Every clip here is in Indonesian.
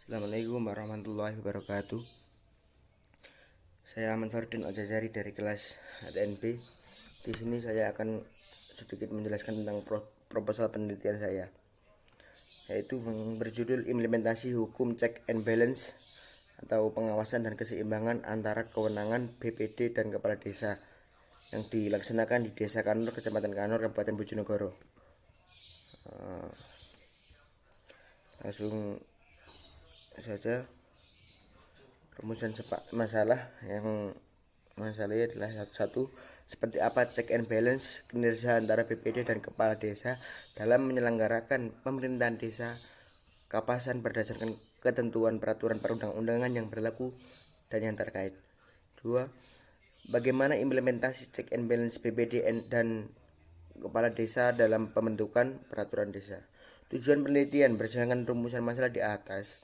Assalamualaikum warahmatullahi wabarakatuh. Saya Aman Fardin Ojajari dari kelas HTNB. Di sini saya akan sedikit menjelaskan tentang proposal penelitian saya, yaitu berjudul Implementasi Hukum Check and Balance atau pengawasan dan keseimbangan antara kewenangan BPD dan Kepala Desa yang dilaksanakan di Desa Kanur, Kecamatan Kanur, Kabupaten Bojonegoro. Langsung saja, rumusan masalahnya adalah satu, seperti apa check and balance kinerja antara BPD dan kepala desa dalam menyelenggarakan pemerintahan desa, kapasan berdasarkan ketentuan peraturan perundang-undangan yang berlaku dan yang terkait. Dua, bagaimana implementasi check and balance BPD dan kepala desa dalam pembentukan peraturan desa. Tujuan penelitian berdasarkan rumusan masalah di atas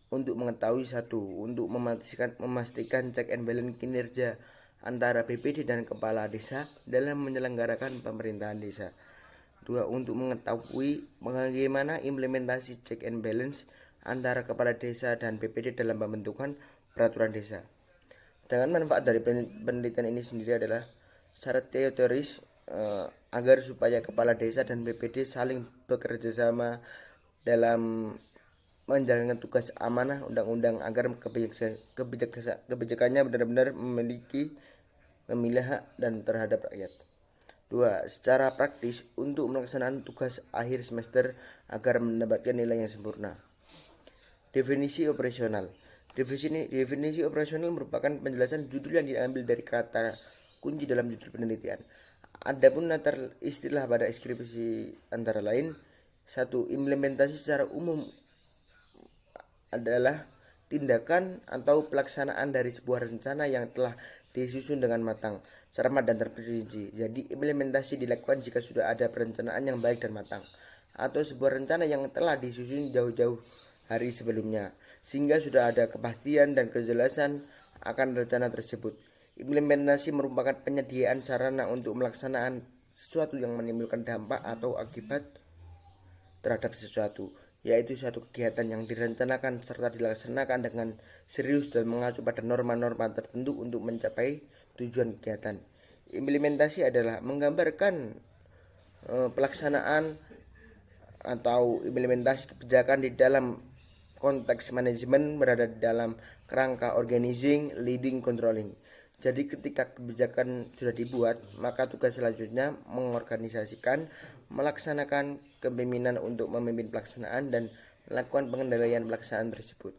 untuk mengetahui: satu, untuk memastikan check and balance kinerja antara BPD dan kepala desa dalam menyelenggarakan pemerintahan desa. Dua, untuk mengetahui bagaimana implementasi check and balance antara kepala desa dan BPD dalam pembentukan peraturan desa. Sedangkan manfaat dari penelitian ini sendiri adalah secara teoritis agar supaya kepala desa dan BPD saling bekerja sama dalam menjalankan tugas amanah undang-undang agar kebijakannya benar-benar memilih hak dan terhadap rakyat. Dua, secara praktis untuk melaksanakan tugas akhir semester agar mendapatkan nilai yang sempurna. Definisi operasional. Definisi operasional merupakan penjelasan judul yang diambil dari kata kunci dalam judul penelitian. Adapun latar istilah pada skripsi antara lain: satu, implementasi secara umum adalah tindakan atau pelaksanaan dari sebuah rencana yang telah disusun dengan matang, cermat dan terperinci. Jadi implementasi dilakukan jika sudah ada perencanaan yang baik dan matang, atau sebuah rencana yang telah disusun jauh-jauh hari sebelumnya, sehingga sudah ada kepastian dan kejelasan akan rencana tersebut. Implementasi merupakan penyediaan sarana untuk melaksanakan sesuatu yang menimbulkan dampak atau akibat terhadap sesuatu, yaitu suatu kegiatan yang direncanakan serta dilaksanakan dengan serius dan mengacu pada norma-norma tertentu untuk mencapai tujuan kegiatan. Implementasi adalah menggambarkan pelaksanaan atau implementasi kebijakan di dalam konteks manajemen berada dalam kerangka organizing, leading, controlling. Jadi ketika kebijakan sudah dibuat, maka tugas selanjutnya mengorganisasikan, melaksanakan kepemimpinan untuk memimpin pelaksanaan dan melakukan pengendalian pelaksanaan tersebut.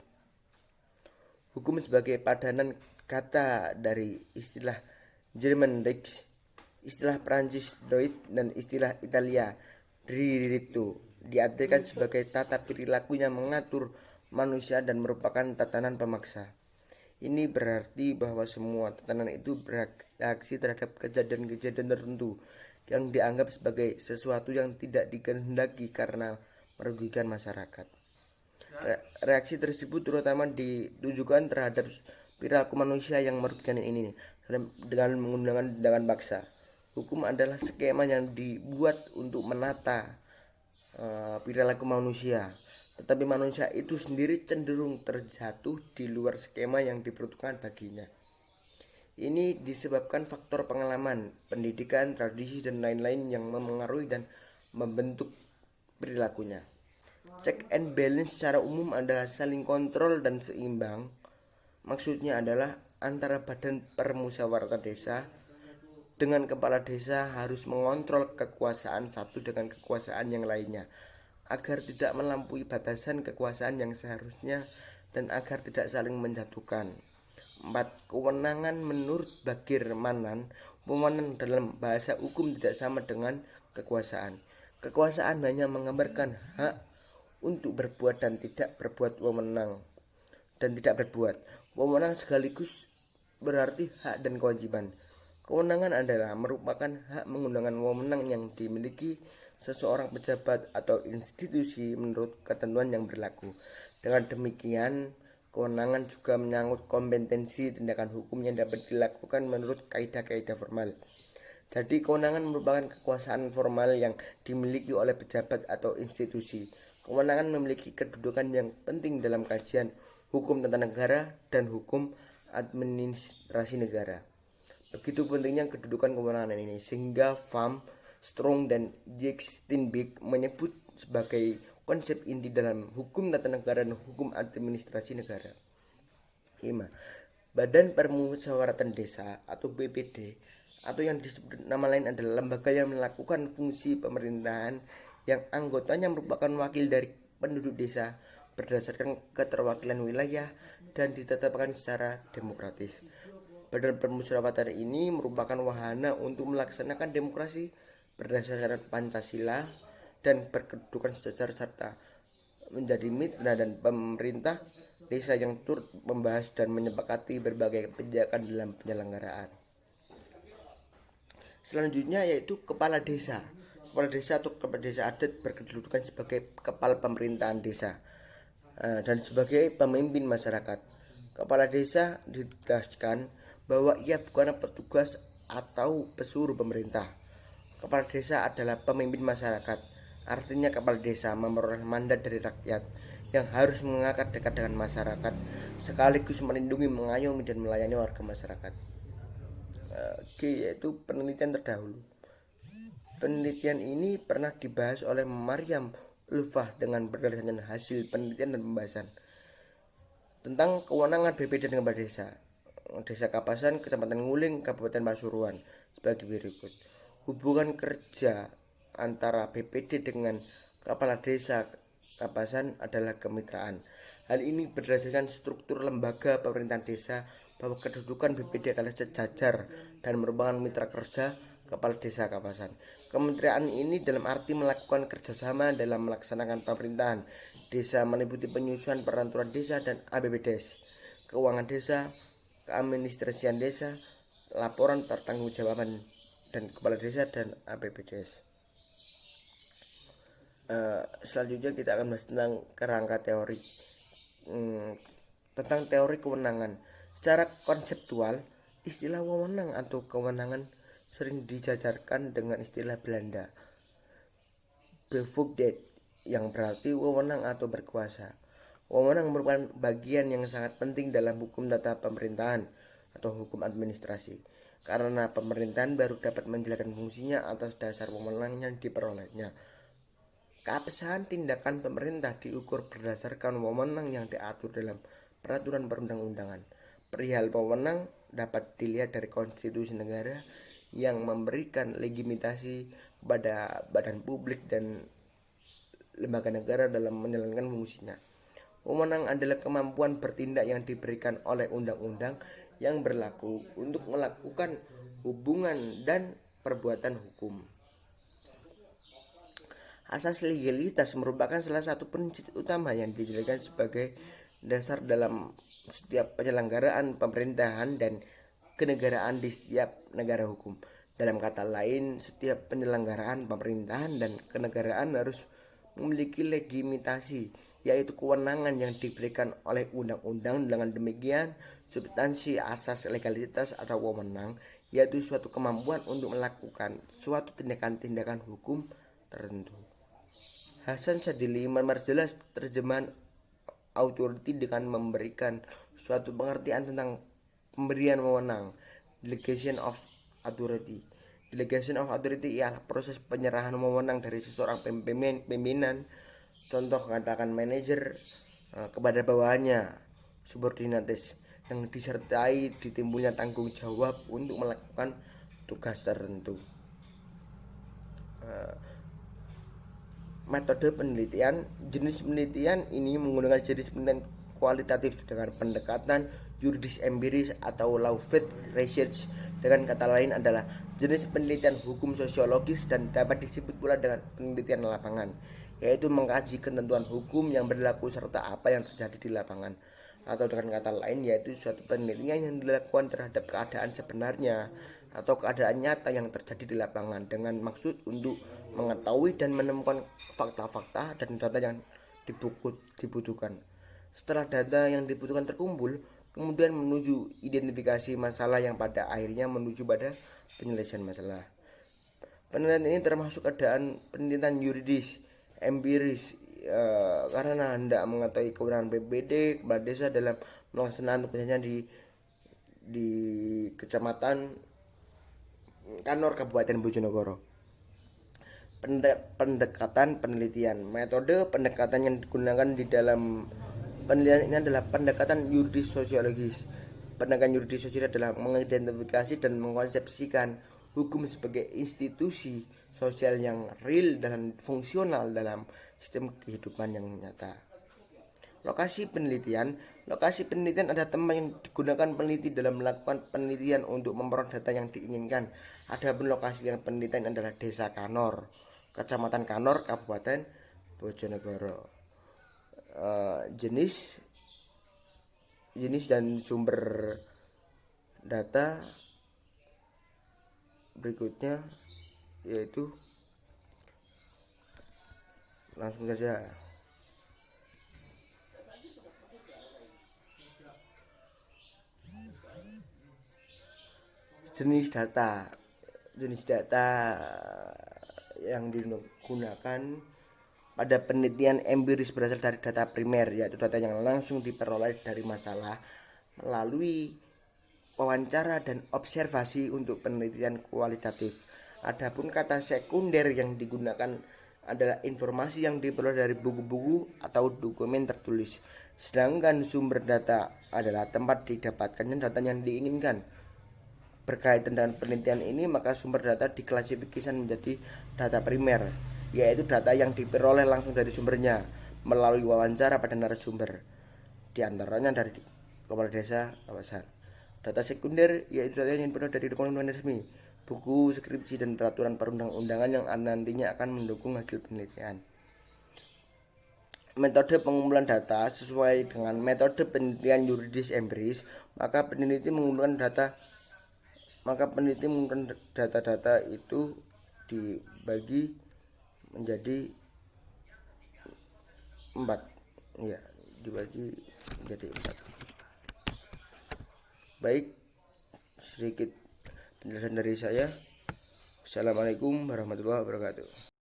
Hukum sebagai padanan kata dari istilah German Recht, istilah Prancis droit, dan istilah Italia diritto diartikan sebagai tata perilaku yang mengatur manusia dan merupakan tatanan pemaksa. Ini berarti bahwa semua tatanan itu bereaksi terhadap kejadian-kejadian tertentu yang dianggap sebagai sesuatu yang tidak dikehendaki karena merugikan masyarakat. Reaksi tersebut terutama ditujukan terhadap perilaku manusia yang merugikan ini dengan menggunakan tindakan paksa. Hukum adalah skema yang dibuat untuk menata perilaku manusia, tetapi manusia itu sendiri cenderung terjatuh di luar skema yang diperuntukkan baginya. Ini disebabkan faktor pengalaman, pendidikan, tradisi, dan lain-lain yang memengaruhi dan membentuk perilakunya. Check and balance secara umum adalah saling kontrol dan seimbang. Maksudnya adalah antara badan permusyawaratan desa dengan kepala desa harus mengontrol kekuasaan satu dengan kekuasaan yang lainnya, agar tidak melampaui batasan kekuasaan yang seharusnya dan agar tidak saling menjatuhkan. 4. Kewenangan. Menurut Bagir Manan, wewenang dalam bahasa hukum tidak sama dengan kekuasaan. Kekuasaan hanya menggambarkan hak untuk berbuat dan tidak berbuat. Wewenang dan tidak berbuat. Wewenang sekaligus berarti hak dan kewajiban. Kewenangan adalah merupakan hak menggunakan wewenang yang dimiliki seseorang pejabat atau institusi menurut ketentuan yang berlaku. Dengan demikian, kewenangan juga menyangkut kompetensi tindakan hukum yang dapat dilakukan menurut kaidah-kaidah formal. Jadi kewenangan merupakan kekuasaan formal yang dimiliki oleh pejabat atau institusi. Kewenangan memiliki kedudukan yang penting dalam kajian hukum tata negara dan hukum administrasi negara. Begitu pentingnya kedudukan kewenangan ini sehingga Van Strong dan Jacques Steinbeck menyebut sebagai konsep inti dalam hukum tata negara dan hukum administrasi negara. 5. Badan Permusyawaratan Desa atau BPD atau yang disebut nama lain adalah lembaga yang melakukan fungsi pemerintahan yang anggotanya merupakan wakil dari penduduk desa berdasarkan keterwakilan wilayah dan ditetapkan secara demokratis. Badan Permusyawaratan ini merupakan wahana untuk melaksanakan demokrasi berdasarkan Pancasila dan berkedudukan sejajar serta menjadi mitra dan pemerintah desa yang turut membahas dan menyepakati berbagai kebijakan dalam penyelenggaraan. Selanjutnya yaitu kepala desa. Kepala desa atau kepala desa adat berkedudukan sebagai kepala pemerintahan desa dan sebagai pemimpin masyarakat. Kepala desa ditegaskan bahwa ia bukanlah petugas atau pesuruh pemerintah. Kepala desa adalah pemimpin masyarakat. Artinya kepala desa memperoleh mandat dari rakyat yang harus mengangkat dekat dengan masyarakat sekaligus melindungi, mengayomi dan melayani warga masyarakat. Yaitu penelitian terdahulu. Penelitian ini pernah dibahas oleh Maryam Ulfah dengan berdasarkan hasil penelitian dan pembahasan tentang kewenangan BPD dengan kepala desa. Desa Kapasan, Kecamatan Nguling, Kabupaten Pasuruan sebagai berikut. Hubungan kerja antara BPD dengan kepala desa Kapasan adalah kemitraan. Hal ini berdasarkan struktur lembaga pemerintahan desa bahwa kedudukan BPD adalah sejajar dan merupakan mitra kerja kepala desa Kapasan. Kemitraan ini dalam arti melakukan kerjasama dalam melaksanakan pemerintahan desa meliputi penyusunan peraturan desa dan APBDes, keuangan desa, keadministrasian desa, laporan pertanggungjawaban dan kepala desa dan APBDes. Selanjutnya kita akan bahas tentang kerangka teori tentang teori kewenangan. Secara konseptual, istilah wewenang atau kewenangan sering dijajarkan dengan istilah Belanda bevoegdheid yang berarti wewenang atau berkuasa. Wewenang merupakan bagian yang sangat penting dalam hukum tata pemerintahan atau hukum administrasi karena pemerintahan baru dapat menjalankan fungsinya atas dasar wewenang yang diperolehnya. Keabsahan tindakan pemerintah diukur berdasarkan wewenang yang diatur dalam peraturan perundang-undangan. Perihal wewenang dapat dilihat dari konstitusi negara yang memberikan legitimasi kepada badan publik dan lembaga negara dalam menjalankan fungsinya. Wewenang adalah kemampuan bertindak yang diberikan oleh undang-undang yang berlaku untuk melakukan hubungan dan perbuatan hukum. Asas legalitas merupakan salah satu prinsip utama yang dijadikan sebagai dasar dalam setiap penyelenggaraan pemerintahan dan kenegaraan di setiap negara hukum. Dalam kata lain, setiap penyelenggaraan pemerintahan dan kenegaraan harus memiliki legitimasi, yaitu kewenangan yang diberikan oleh undang-undang. Dengan demikian, substansi asas legalitas atau wewenang yaitu suatu kemampuan untuk melakukan suatu tindakan-tindakan hukum tertentu. Hasan Sadili memperjelas terjemahan authority dengan memberikan suatu pengertian tentang pemberian wewenang. Delegation of authority. Delegation of authority ialah proses penyerahan wewenang dari seseorang pimpinan, contoh katakan manajer, kepada bawahannya, subordinates, yang disertai ditimbulnya tanggung jawab untuk melakukan tugas tertentu. Metode penelitian. Jenis penelitian ini menggunakan jenis penelitian kualitatif dengan pendekatan yuridis empiris atau law-based research. Dengan kata lain adalah jenis penelitian hukum sosiologis dan dapat disebut pula dengan penelitian lapangan, yaitu mengkaji ketentuan hukum yang berlaku serta apa yang terjadi di lapangan. Atau dengan kata lain yaitu suatu penelitian yang dilakukan terhadap keadaan sebenarnya atau keadaan nyata yang terjadi di lapangan dengan maksud untuk mengetahui dan menemukan fakta-fakta dan data yang dibutuhkan. Setelah data yang dibutuhkan terkumpul, kemudian menuju identifikasi masalah yang pada akhirnya menuju pada penyelesaian masalah. Penelitian ini termasuk keadaan penelitian yuridis empiris karena hendak mengetahui kewenangan BPBD kepala desa dalam melaksanakan tugasnya di Kecamatan Kanor Kabupaten Bojonegoro. Pendekatan penelitian. Metode pendekatan yang digunakan di dalam penelitian ini adalah pendekatan yuridis sosiologis. Pendekatan yuridis sosiologis adalah mengidentifikasi dan mengkonsepsikan hukum sebagai institusi sosial yang real dan fungsional dalam sistem kehidupan yang nyata. Lokasi penelitian adalah tempat yang digunakan peneliti dalam melakukan penelitian untuk memperoleh data yang diinginkan. Adapun lokasi yang penelitian adalah Desa Kanor, Kecamatan Kanor, Kabupaten Bojonegoro. Jenis dan sumber data berikutnya yaitu, langsung saja. Jenis data yang digunakan pada penelitian empiris berasal dari data primer, yaitu data yang langsung diperoleh dari masalah melalui wawancara dan observasi untuk penelitian kualitatif. Adapun kata sekunder yang digunakan adalah informasi yang diperoleh dari buku-buku atau dokumen tertulis. Sedangkan sumber data adalah tempat didapatkannya data yang diinginkan. Berkaitan dengan penelitian ini, maka sumber data diklasifikasikan menjadi data primer, yaitu data yang diperoleh langsung dari sumbernya melalui wawancara pada narasumber, diantaranya dari kepala desa kawasan. Data sekunder yaitu data yang diperoleh dari dokumen resmi, buku, skripsi, dan peraturan perundang-undangan yang nantinya akan mendukung hasil penelitian. Metode pengumpulan data sesuai dengan metode penelitian yuridis empiris, maka peneliti mengumpulkan data-data itu dibagi menjadi 4. Baik, sedikit penjelasan dari saya. Assalamualaikum warahmatullahi wabarakatuh.